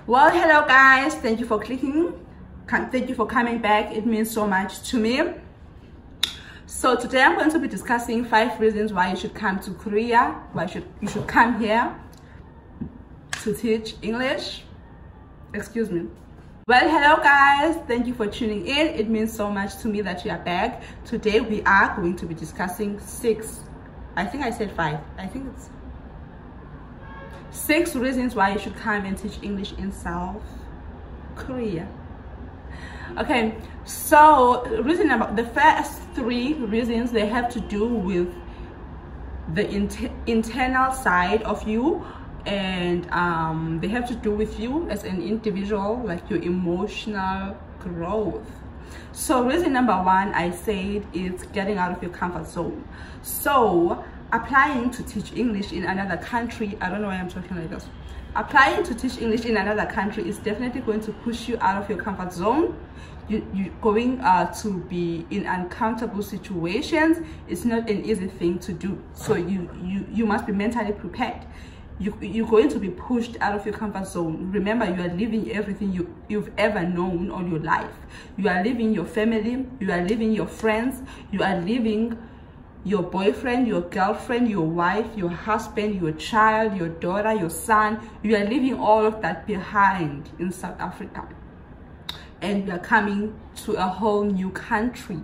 Well, hello guys, thank you for clicking. Thank you for coming back. It means so much to me. So today I'm going to be discussing 5 reasons why you should come to Korea, why you should come here to teach English. Excuse me. Well, hello guys, thank you for tuning in. It means so much to me that you are back. Today we are going to be discussing 6, I think I said 5, I think it's 6 reasons why you should come and teach English in South Korea. Okay, so the first 3 reasons, they have to do with the internal side of you, and they have to do with you as an individual, like your emotional growth. So reason number 1, I said, is getting out of your comfort zone. So applying to teach English in another country, I don't know why I'm talking like this. Applying to teach English in another country is definitely going to push you out of your comfort zone. You're going to be in uncomfortable situations. It's not an easy thing to do. So you must be mentally prepared. You're going to be pushed out of your comfort zone. Remember, you are leaving everything you've ever known all your life. You are leaving your family, you are leaving your friends, you are leaving your boyfriend, your girlfriend, your wife, your husband, your child, your daughter, your son. You are leaving all of that behind in South Africa, and you are coming to a whole new country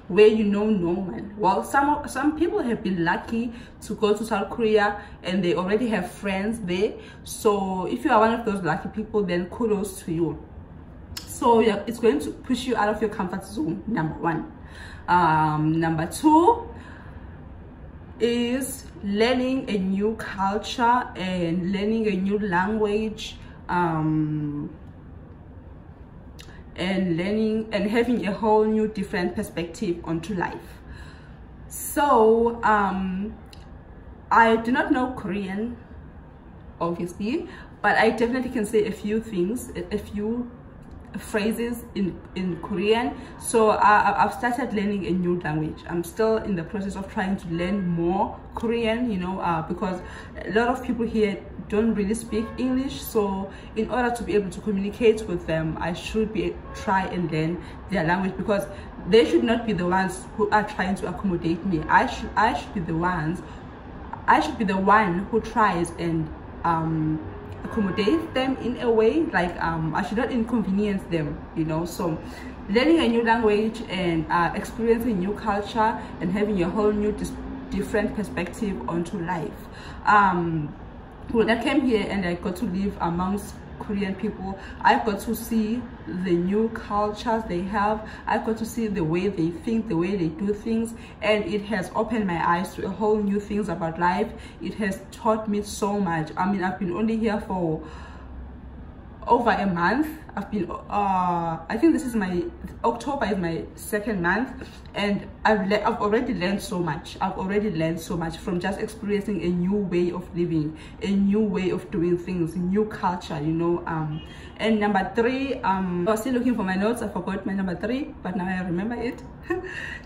where you know no one. Well, some people have been lucky to go to South Korea and they already have friends there. So if you are one of those lucky people, then kudos to you. So yeah, it's going to push you out of your comfort zone, number 1. Number 2 is learning a new culture and learning a new language, and learning and having a whole new different perspective onto life. So I do not know Korean, obviously, but I definitely can say a few things, a few phrases in Korean. So I've started learning a new language. I'm still in the process of trying to learn more Korean, you know, because a lot of people here don't really speak English. So in order to be able to communicate with them, I should try and learn their language, because they should not be the ones who are trying to accommodate me. I should be the one who tries and accommodate them in a way, like I should not inconvenience them, you know. So learning a new language and experiencing new culture and having a whole new different perspective onto life. When I came here and I got to live amongst Korean people, I got to see the new cultures they have. I got to see the way they think, the way they do things, and it has opened my eyes to a whole new things about life. It has taught me so much. I mean, I've been only here for over a month. I've been I think this is October is my 2nd month, and I've already learned so much. I've already learned so much from just experiencing a new way of living, a new way of doing things, new culture, you know. And number 3, I was still looking for my notes. I forgot my number 3, but now I remember it.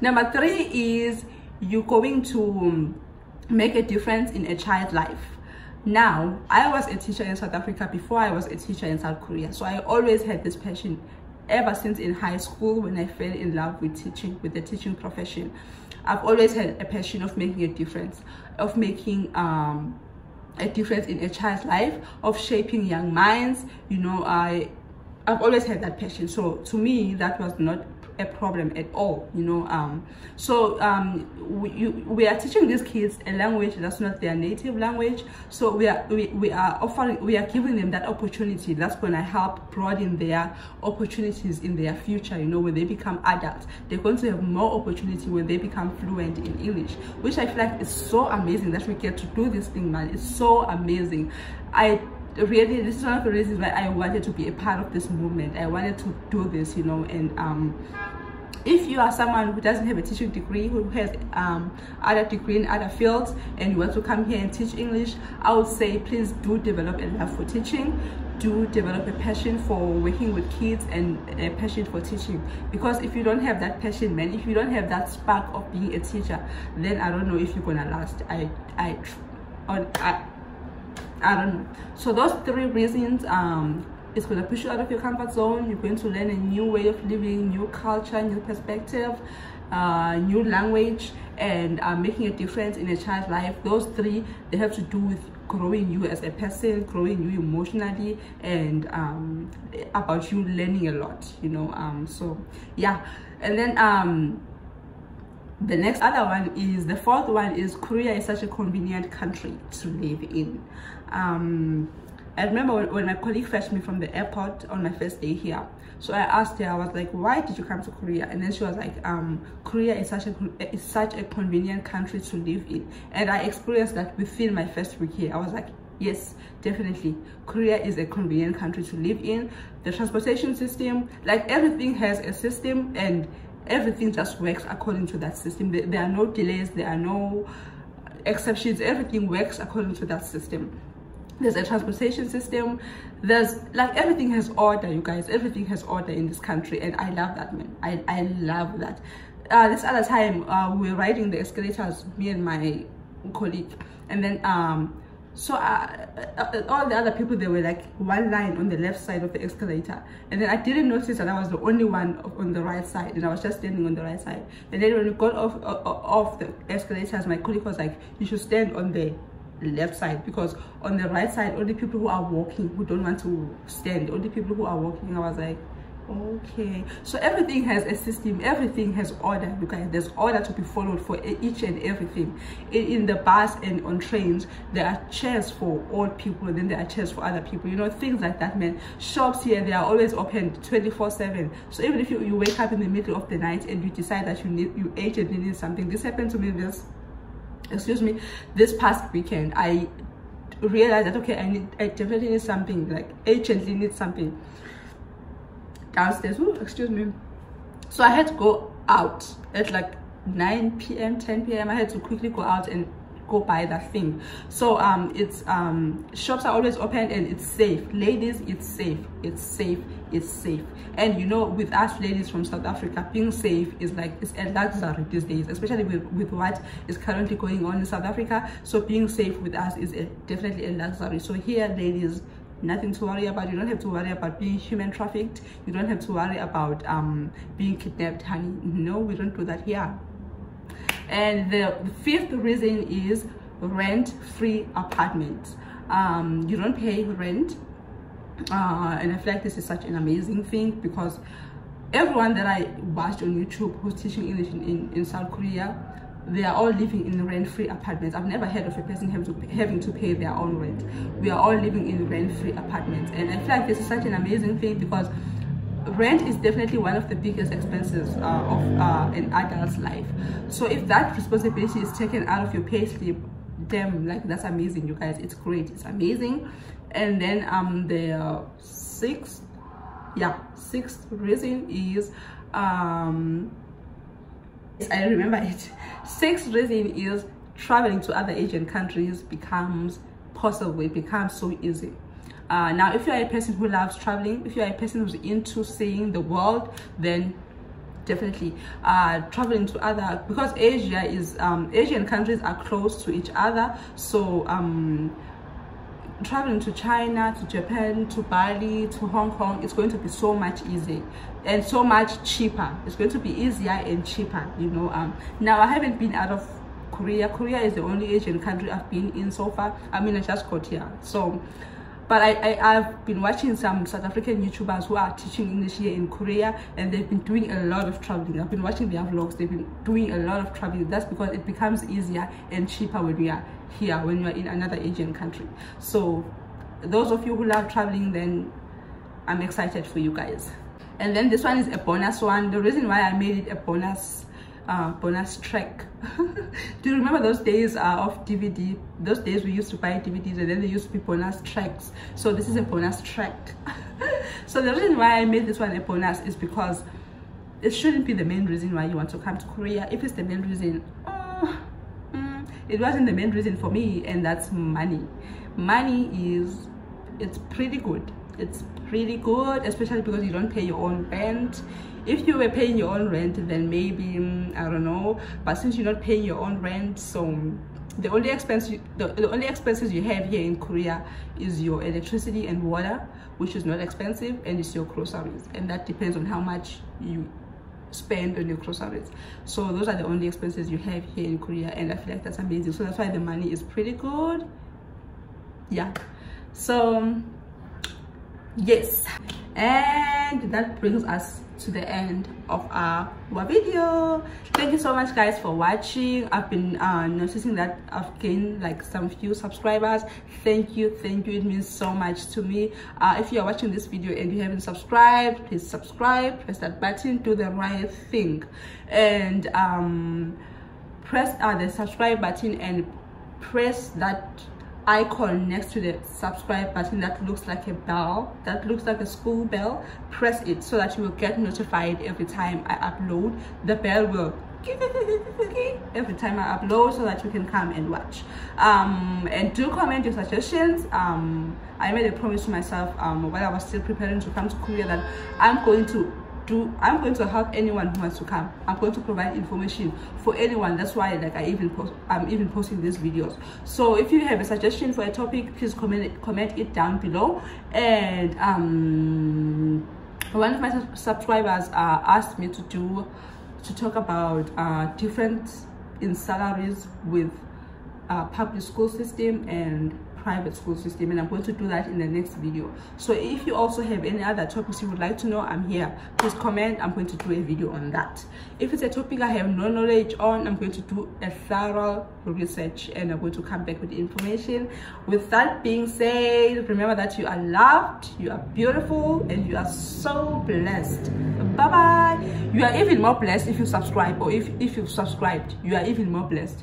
Number 3 is you're going to make a difference in a child's life. Now, I was a teacher in South Africa before I was a teacher in South Korea. So I always had this passion ever since in high school, when I fell in love with teaching, with the teaching profession. I've always had a passion of making a difference, of making a difference in a child's life, of shaping young minds. You know, I've always had that passion. So to me, that was not a problem at all, you know. We are teaching these kids a language that's not their native language. So we are giving them that opportunity that's going to help broaden their opportunities in their future. You know, when they become adults, they're going to have more opportunity when they become fluent in English, which I feel like is so amazing that we get to do this thing, man. It's so amazing. Really, this is one of the reasons why I wanted to be a part of this movement. I wanted to do this, you know. And if you are someone who doesn't have a teaching degree, who has other degree in other fields, and you want to come here and teach English, I would say please do develop a love for teaching. Do develop a passion for working with kids and a passion for teaching, because if you don't have that passion, man, if you don't have that spark of being a teacher, then I don't know if you're gonna last. I don't know. So those 3 reasons it's going to push you out of your comfort zone. You're going to learn a new way of living, new culture, new perspective, new language, and making a difference in a child's life. Those three, they have to do with growing you as a person, growing you emotionally, and about you learning a lot, you know. So yeah. And then the next other one is, the fourth one is, Korea is such a convenient country to live in. I remember when my colleague fetched me from the airport on my first day here. So I asked her, I was like, why did you come to Korea? And then she was like, Korea is such a convenient country to live in. And I experienced that within my first week here. I was like, yes, definitely, Korea is a convenient country to live in. The transportation system, like, everything has a system, and everything just works according to that system. There are no delays, there are no exceptions. Everything works according to that system. There's a transportation system, there's, like, everything has order, you guys. Everything has order in this country, and I love that, man. I love that. This other time, we were riding the escalators, me and my colleague, and then so all the other people, they were like one line on the left side of the escalator, and then I didn't notice that I was the only one on the right side, and I was just standing on the right side. And then when we got off the escalators, my colleague was like, you should stand on the left side, because on the right side, only people who are walking, who don't want to stand, only people who are walking. I was like, okay. So everything has a system, everything has order, you guys. There's order to be followed for each and everything. In the bus and on trains, there are chairs for old people, and then there are chairs for other people, you know, things like that, man. Shops here, they are always open 24/7. So even if you wake up in the middle of the night and you decide that you urgently need something, this happened to me this past weekend. I realized that, okay, I definitely need something, like urgently need something downstairs. Ooh, excuse me. So I had to go out at like 9 p.m 10 p.m. I had to quickly go out and go buy that thing. So it's shops are always open, and it's safe, ladies. It's safe, it's safe, it's safe. And you know, with us ladies from South Africa, being safe is like, it's a luxury these days, especially with what is currently going on in South Africa. So being safe with us is definitely a luxury. So here, ladies, nothing to worry about. You don't have to worry about being human trafficked. You don't have to worry about being kidnapped, honey. No, we don't do that here. And the fifth reason is rent-free apartments. You don't pay rent, and I feel like this is such an amazing thing, because everyone that I watched on YouTube who's teaching English in South Korea, they are all living in rent-free apartments. I've never heard of a person having to pay their own rent. We are all living in rent-free apartments, and I feel like this is such an amazing thing, because rent is definitely one of the biggest expenses of an adult's life. So if that responsibility is taken out of your pay slip, damn, like, that's amazing, you guys. It's great, it's amazing. And then the sixth reason is I remember it. Sixth reason is traveling to other Asian countries becomes possible. It becomes so easy. Now, if you're a person who loves traveling, if you're a person who's into seeing the world, then definitely traveling to other, because Asia is Asian countries are close to each other. So traveling to China, to Japan, to Bali, to Hong Kong, it's going to be so much easier and so much cheaper. It's going to be easier and cheaper, you know. Now, I haven't been out of Korea. Korea is the only Asian country I've been in so far. I mean, I just got here, so. But I've been watching some South African YouTubers who are teaching English here in Korea, and they've been doing a lot of traveling. I've been watching their vlogs. They've been doing a lot of traveling. That's because it becomes easier and cheaper when we are here, when you're in another Asian country. So those of you who love traveling, then I'm excited for you guys. And then this one is a bonus one. The reason why I made it a bonus track. Do you remember those days of DVD? Those days we used to buy DVDs, and then there used to be bonus tracks. So this is a bonus track. So the reason why I made this one a bonus is because it shouldn't be the main reason why you want to come to Korea. If it's the main reason, it wasn't the main reason for me, and that's money. Money it's pretty good. It's pretty good, especially because you don't pay your own rent. If you were paying your own rent, then maybe I don't know, but since you're not paying your own rent, so the only expenses you have here in Korea is your electricity and water, which is not expensive, and it's your groceries, and that depends on how much you spend on your groceries. So those are the only expenses you have here in Korea, and I feel like that's amazing. So that's why the money is pretty good. Yeah, so yes, and that brings us to the end of our video. Thank you so much guys for watching. I've been noticing that I've gained like some few subscribers. Thank you, it means so much to me. If you are watching this video and you haven't subscribed, please subscribe, press that button, do the right thing, and press the subscribe button and press that icon next to the subscribe button that looks like a bell, that looks like a school bell. Press it so that you will get notified every time I upload. The bell will every time I upload, so that you can come and watch. And do comment your suggestions. I made a promise to myself while I was still preparing to come to Korea that I'm going to help anyone who wants to come. I'm going to provide information for anyone. That's why like I'm even posting these videos. So if you have a suggestion for a topic, please comment it down below. And one of my subscribers asked me to talk about difference in salaries with public school system and private school system, and I'm going to do that in the next video. So if you also have any other topics you would like to know, I'm here. Please comment. I'm going to do a video on that. If it's a topic I have no knowledge on, I'm going to do a thorough research and I'm going to come back with the information. With that being said, remember that you are loved, you are beautiful, and you are so blessed. Bye bye. You are even more blessed if you subscribe, or if you've subscribed, you are even more blessed.